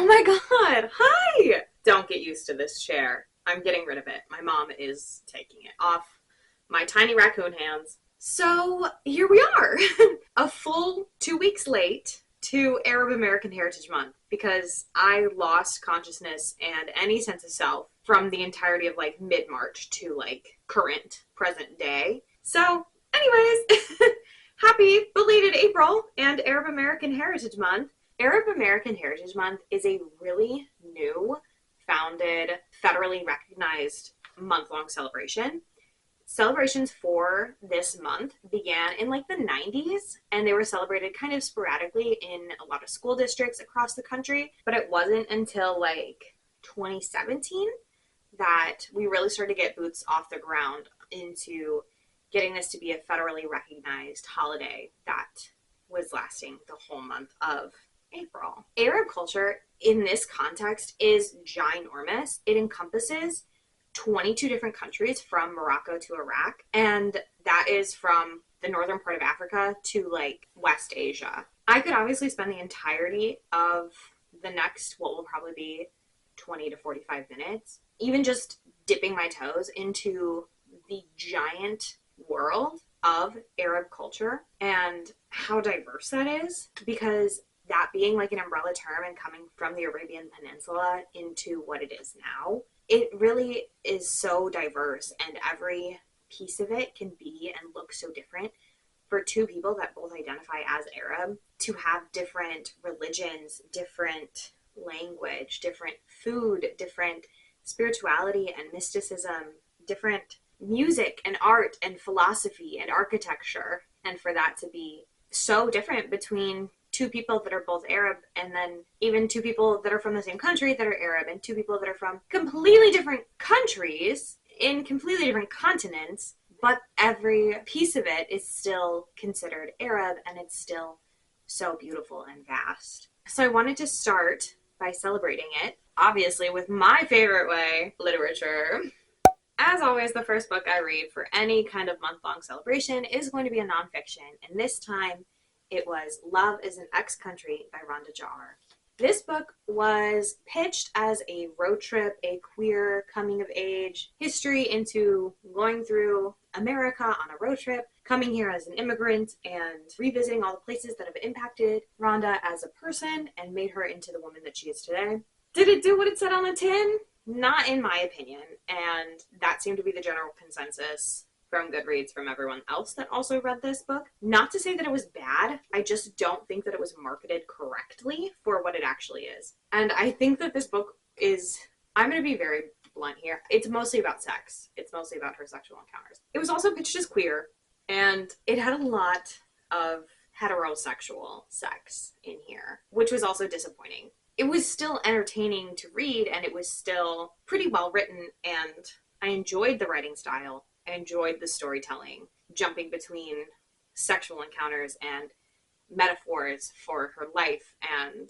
Oh my god, hi! Don't get used to this chair. I'm getting rid of it. My mom is taking it off my tiny raccoon hands. So here we are, a full 2 weeks late to Arab American Heritage Month because I lost consciousness and any sense of self from the entirety of like mid-March to like current present day. So anyways, happy belated April and Arab American Heritage Month. Arab American Heritage Month is a really new, founded, federally recognized month-long celebration. Celebrations for this month began in like the 90s, and they were celebrated kind of sporadically in a lot of school districts across the country, but it wasn't until like 2017 that we really started to get boots off the ground into getting this to be a federally recognized holiday that was lasting the whole month of April. Arab culture in this context is ginormous. It encompasses 22 different countries from Morocco to Iraq, and that is from the northern part of Africa to like West Asia. I could obviously spend the entirety of the next, what will probably be 20 to 45 minutes, even just dipping my toes into the giant world of Arab culture and how diverse that is, because that being like an umbrella term and coming from the Arabian Peninsula into what it is now, it really is so diverse, and every piece of it can be and look so different for two people that both identify as Arab to have different religions, different language, different food, different spirituality and mysticism, different music and art and philosophy and architecture, and for that to be so different between two people that are both Arab, and then even two people that are from the same country that are Arab, and two people that are from completely different countries in completely different continents, but every piece of it is still considered Arab, and it's still so beautiful and vast. So I wanted to start by celebrating it, obviously with my favorite way, literature. As always, the first book I read for any kind of month-long celebration is going to be a nonfiction, and this time it was Love is an Ex-Country by Rhonda Jar. This book was pitched as a road trip, a queer coming-of-age history into going through America on a road trip, coming here as an immigrant, and revisiting all the places that have impacted Rhonda as a person and made her into the woman that she is today. Did it do what it said on the tin? Not in my opinion, and that seemed to be the general consensus from Goodreads from everyone else that also read this book. Not to say that it was bad, I just don't think that it was marketed correctly for what it actually is. And I think that this book is, I'm going to be very blunt here, it's mostly about sex. It's mostly about her sexual encounters. It was also pitched as queer, and it had a lot of heterosexual sex in here, which was also disappointing. It was still entertaining to read, and it was still pretty well written, and I enjoyed the writing style. I enjoyed the storytelling, jumping between sexual encounters and metaphors for her life and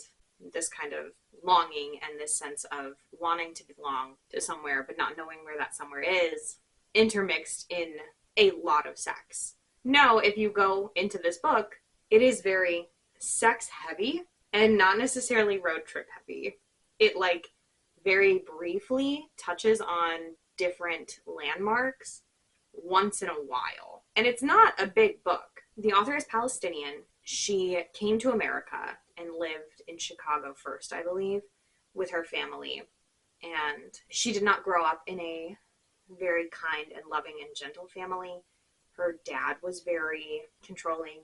this kind of longing and this sense of wanting to belong to somewhere but not knowing where that somewhere is, intermixed in a lot of sex. Now, if you go into this book, it is very sex heavy and not necessarily road trip heavy. It like very briefly touches on different landmarks once in a while. And it's not a big book. The author is Palestinian. She came to America and lived in Chicago first, I believe, with her family. And she did not grow up in a very kind and loving and gentle family. Her dad was very controlling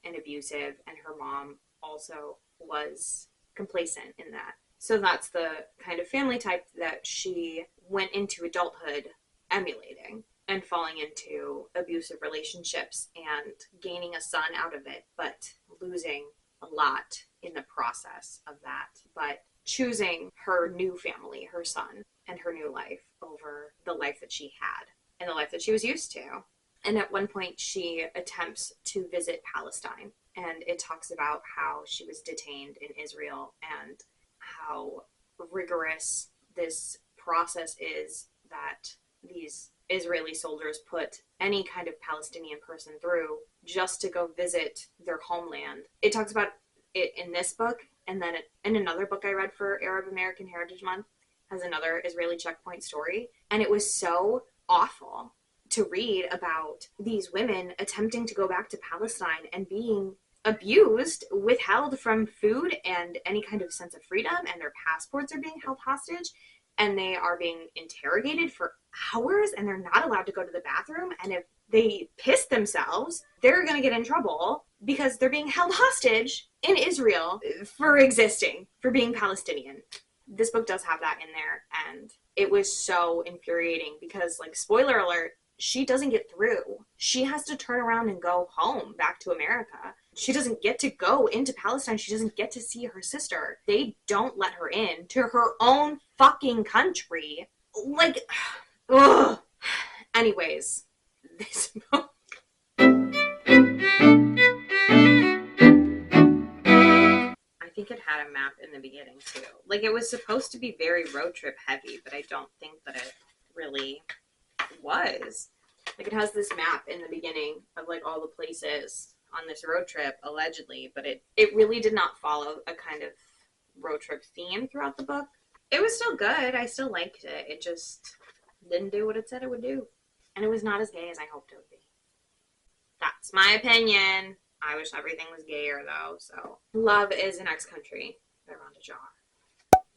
and abusive, and her mom also was complacent in that. So that's the kind of family type that she went into adulthood emulating and falling into abusive relationships and gaining a son out of it, but losing a lot in the process of that. But choosing her new family, her son, and her new life over the life that she had and the life that she was used to. And at one point she attempts to visit Palestine, and it talks about how she was detained in Israel and how rigorous this process is that these Israeli soldiers put any kind of Palestinian person through just to go visit their homeland. It talks about it in this book And then in another book I read for Arab American Heritage Month has another Israeli checkpoint story. And it was so awful to read about these women attempting to go back to Palestine and being abused, withheld from food and any kind of sense of freedom, and their passports are being held hostage, and they are being interrogated for hours, and they're not allowed to go to the bathroom, and if they piss themselves, they're going to get in trouble because they're being held hostage in Israel for existing, for being Palestinian. This book does have that in there, and it was so infuriating because, like, spoiler alert, she doesn't get through. She has to turn around and go home back to America. She doesn't get to go into Palestine. She doesn't get to see her sister. They don't let her in to her own fucking country. Like, ugh. Anyways, this book. I think it had a map in the beginning too. Like, it was supposed to be very road trip heavy, but I don't think that it really was. Like, it has this map in the beginning of like all the places on this road trip, allegedly, but it really did not follow a kind of road trip theme throughout the book. It was still good. I still liked it. It just didn't do what it said it would do. And it was not as gay as I hoped it would be. That's my opinion. I wish everything was gayer, though, so. Love is an Ex-Country by Rhonda Jar.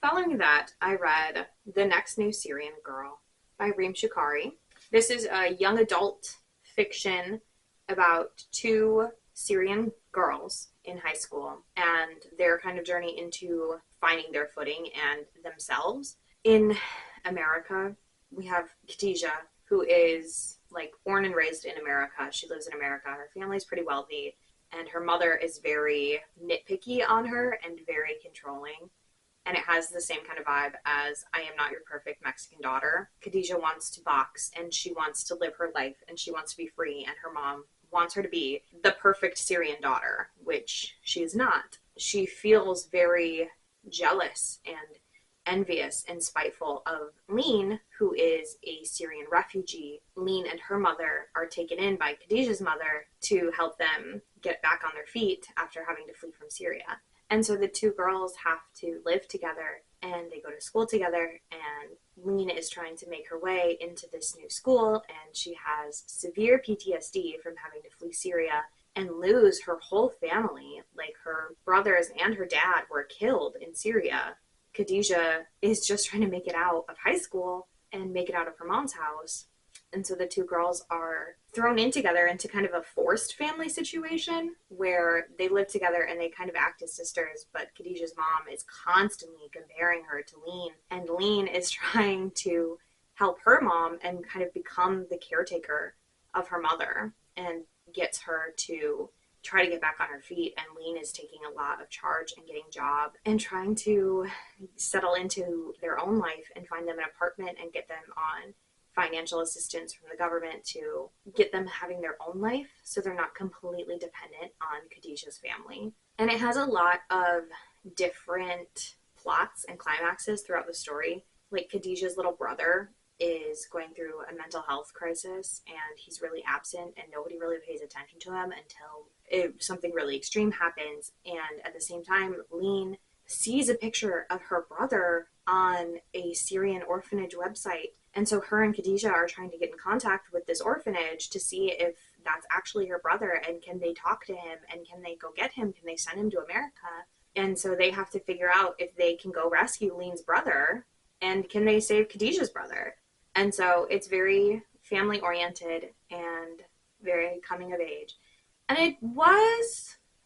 Following that, I read The Next New Syrian Girl by Reem Shikari. This is a young adult fiction about two Syrian girls in high school and their kind of journey into finding their footing and themselves. In America, we have Khadijah, who is like born and raised in America. She lives in America. Her family's pretty wealthy, and her mother is very nitpicky on her and very controlling. And it has the same kind of vibe as I Am Not Your Perfect Mexican Daughter. Khadijah wants to box, and she wants to live her life, and she wants to be free, and her mom wants her to be the perfect Syrian daughter, which she is not. She feels very jealous and envious and spiteful of Lean, who is a Syrian refugee. Lean and her mother are taken in by Khadijah's mother to help them get back on their feet after having to flee from Syria. And so the two girls have to live together, and they go to school together, and Lean is trying to make her way into this new school, and she has severe PTSD from having to flee Syria and lose her whole family. Like, her brothers and her dad were killed in Syria. Khadijah is just trying to make it out of high school and make it out of her mom's house. And so the two girls are thrown in together into kind of a forced family situation where they live together and they kind of act as sisters, but Khadijah's mom is constantly comparing her to Lean, and Lean is trying to help her mom and kind of become the caretaker of her mother and gets her to try to get back on her feet. And Lean is taking a lot of charge and getting a job and trying to settle into their own life and find them an apartment and get them on financial assistance from the government to get them having their own life so they're not completely dependent on Khadijah's family. And it has a lot of different plots and climaxes throughout the story. Like, Khadijah's little brother is going through a mental health crisis, and he's really absent, and nobody really pays attention to him until something really extreme happens. And at the same time, Lean sees a picture of her brother on a Syrian orphanage website. And so her and Khadijah are trying to get in contact with this orphanage to see if that's actually her brother, and can they talk to him, and can they go get him? Can they send him to America? And so they have to figure out if they can go rescue Lean's brother, and can they save Khadijah's brother? And so it's very family oriented and very coming of age. And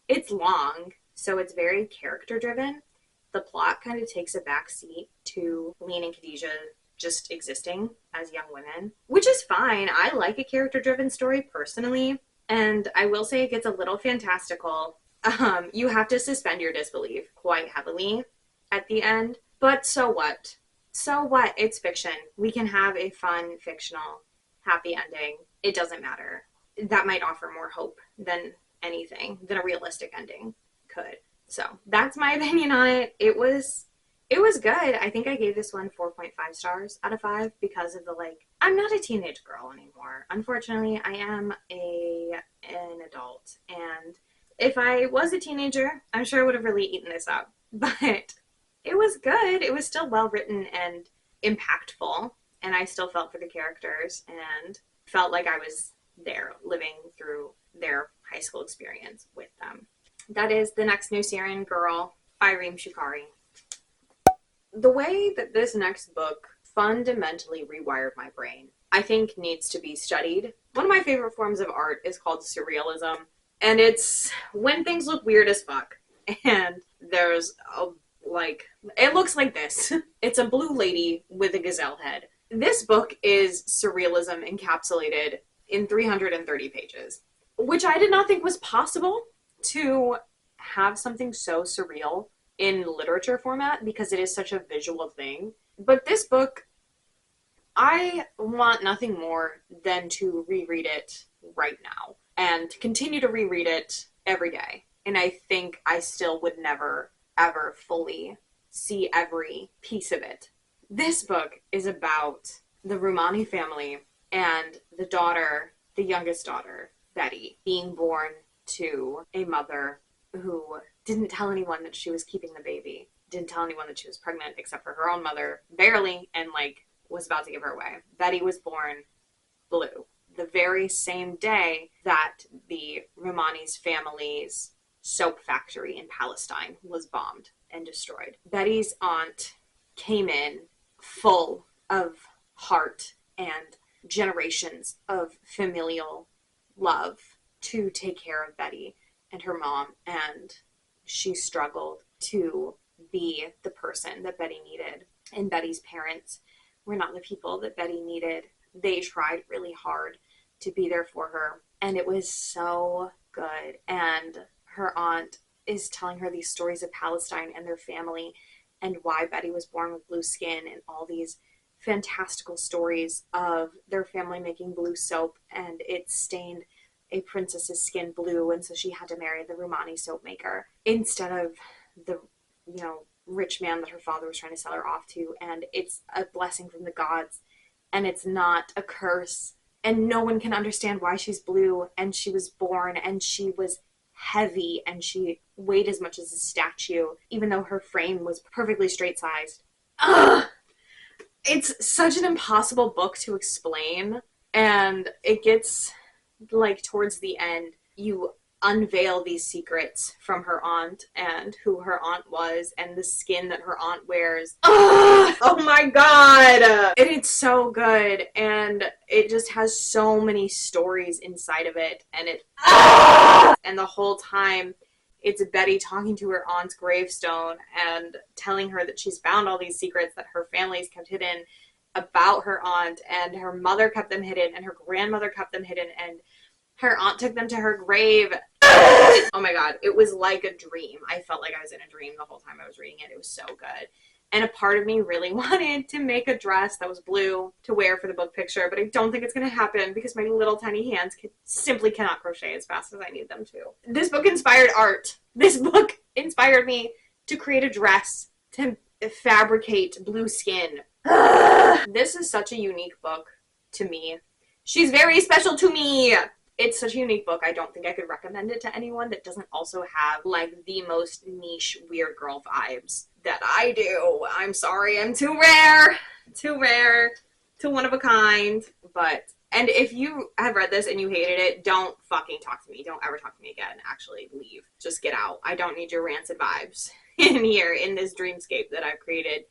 it's long, so it's very character driven. The plot kind of takes a back seat to Lean and Khadijah just existing as young women, which is fine. I like a character-driven story personally, and I will say it gets a little fantastical. You have to suspend your disbelief quite heavily at the end, but so what? So what? It's fiction. We can have a fun, fictional, happy ending. It doesn't matter. That might offer more hope than anything, than a realistic ending could. So that's my opinion on it. It was good. I think I gave this one 4.5 stars out of 5 because of I'm not a teenage girl anymore. Unfortunately, I am an adult. And if I was a teenager, I'm sure I would have really eaten this up. but it was good. It was still well written and impactful, and I still felt for the characters and felt like I was there living through their high school experience with them. That is The Next New Syrian Girl by Reem Shukari. The way that this next book fundamentally rewired my brain, I think needs to be studied. One of my favorite forms of art is called surrealism, and it's when things look weird as fuck. And there's it looks like this. It's a blue lady with a gazelle head. This book is surrealism encapsulated in 330 pages, which I did not think was possible to have something so surreal in literature format because it is such a visual thing. But this book, I want nothing more than to reread it right now and to continue to reread it every day. And I think I still would never, ever fully see every piece of it. This book is about the Rumani family and the daughter, the youngest daughter, Betty, being born to a mother who didn't tell anyone that she was keeping the baby, didn't tell anyone that she was pregnant except for her own mother, barely, and was about to give her away. Betty was born blue the very same day that the Rumani's family's soap factory in Palestine was bombed and destroyed. Betty's aunt came in full of heart and generations of familial love to take care of Betty and her mom, and she struggled to be the person that Betty needed. And Betty's parents were not the people that Betty needed. They tried really hard to be there for her, and it was so good. And her aunt is telling her these stories of Palestine and their family and why Betty was born with blue skin, and all these fantastical stories of their family making blue soap, and it stained a princess's skin blue, and so she had to marry the Rumani soap maker instead of the, rich man that her father was trying to sell her off to. And it's a blessing from the gods, and it's not a curse, and no one can understand why she's blue. And she was born, and she was heavy, and she weighed as much as a statue, even though her frame was perfectly straight-sized. Ugh! It's such an impossible book to explain, and it gets, towards the end, you unveil these secrets from her aunt and who her aunt was and the skin that her aunt wears. Ugh! Oh my god! And it's so good, and it just has so many stories inside of it, and and the whole time it's Betty talking to her aunt's gravestone and telling her that she's found all these secrets that her family's kept hidden about her aunt, and her mother kept them hidden, and her grandmother kept them hidden, and her aunt took them to her grave. Oh my god, it was like a dream. I felt like I was in a dream the whole time I was reading it. It was so good. And a part of me really wanted to make a dress that was blue to wear for the book picture, but I don't think it's going to happen because my little tiny hands simply cannot crochet as fast as I need them to. This book inspired art. This book inspired me to create a dress, to fabricate blue skin. This is such a unique book to me. She's very special to me. It's such a unique book. I don't think I could recommend it to anyone that doesn't also have the most niche weird girl vibes that I do. I'm sorry, I'm too rare, too one of a kind. And if you have read this and you hated it, don't fucking talk to me. Don't ever talk to me again. Actually, leave. Just get out. I don't need your rancid vibes in here, in this dreamscape that I've created,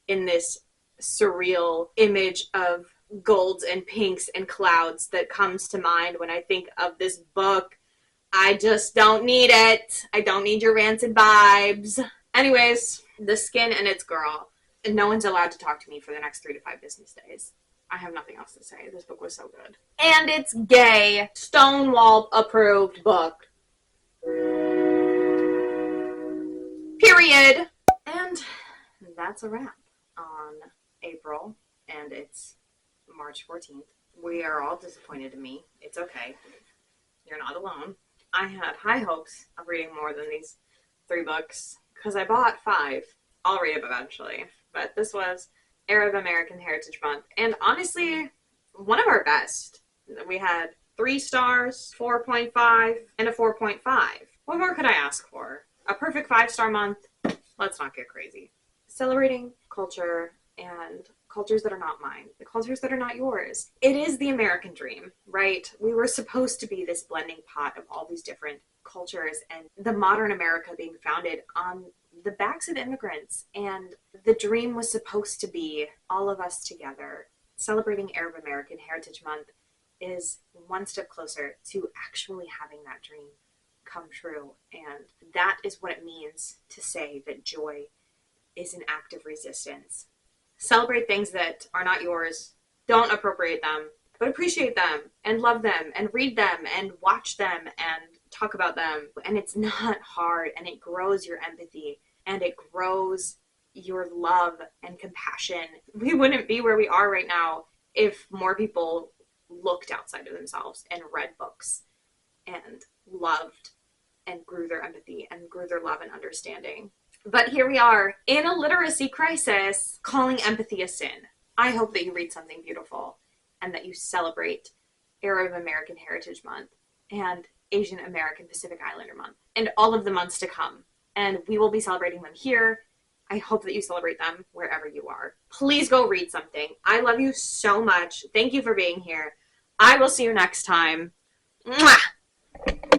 in this surreal image of golds and pinks and clouds that comes to mind when I think of this book. I just don't need it. I don't need your rancid vibes. Anyways, The Skin and Its Girl. And no one's allowed to talk to me for the next 3 to 5 business days. I have nothing else to say. This book was so good. And it's gay. Stonewall approved book. Period. And that's a wrap on April, and it's March 14th. We are all disappointed in me. It's okay. You're not alone. I had high hopes of reading more than these 3 books because I bought 5. I'll read them eventually. But this was Arab American Heritage Month, and honestly, one of our best. We had 3 stars, 4.5, and a 4.5. What more could I ask for? A perfect 5-star month. let's not get crazy. Celebrating culture and cultures that are not mine, the cultures that are not yours. It is the American dream, right? We were supposed to be this blending pot of all these different cultures, and the modern America being founded on the backs of immigrants. And the dream was supposed to be all of us together. Celebrating Arab American Heritage Month is one step closer to actually having that dream come true. And that is what it means to say that joy is an act of resistance. Celebrate things that are not yours. Don't appropriate them, but appreciate them and love them and read them and watch them and talk about them. And it's not hard, and it grows your empathy and it grows your love and compassion. We wouldn't be where we are right now if more people looked outside of themselves and read books and loved and grew their empathy and grew their love and understanding. But here we are in a literacy crisis, calling empathy a sin. I hope that you read something beautiful and that you celebrate Arab American Heritage Month and Asian American Pacific Islander Month and all of the months to come. And we will be celebrating them here. I hope that you celebrate them wherever you are. Please go read something. I love you so much. Thank you for being here. I will see you next time. Mwah!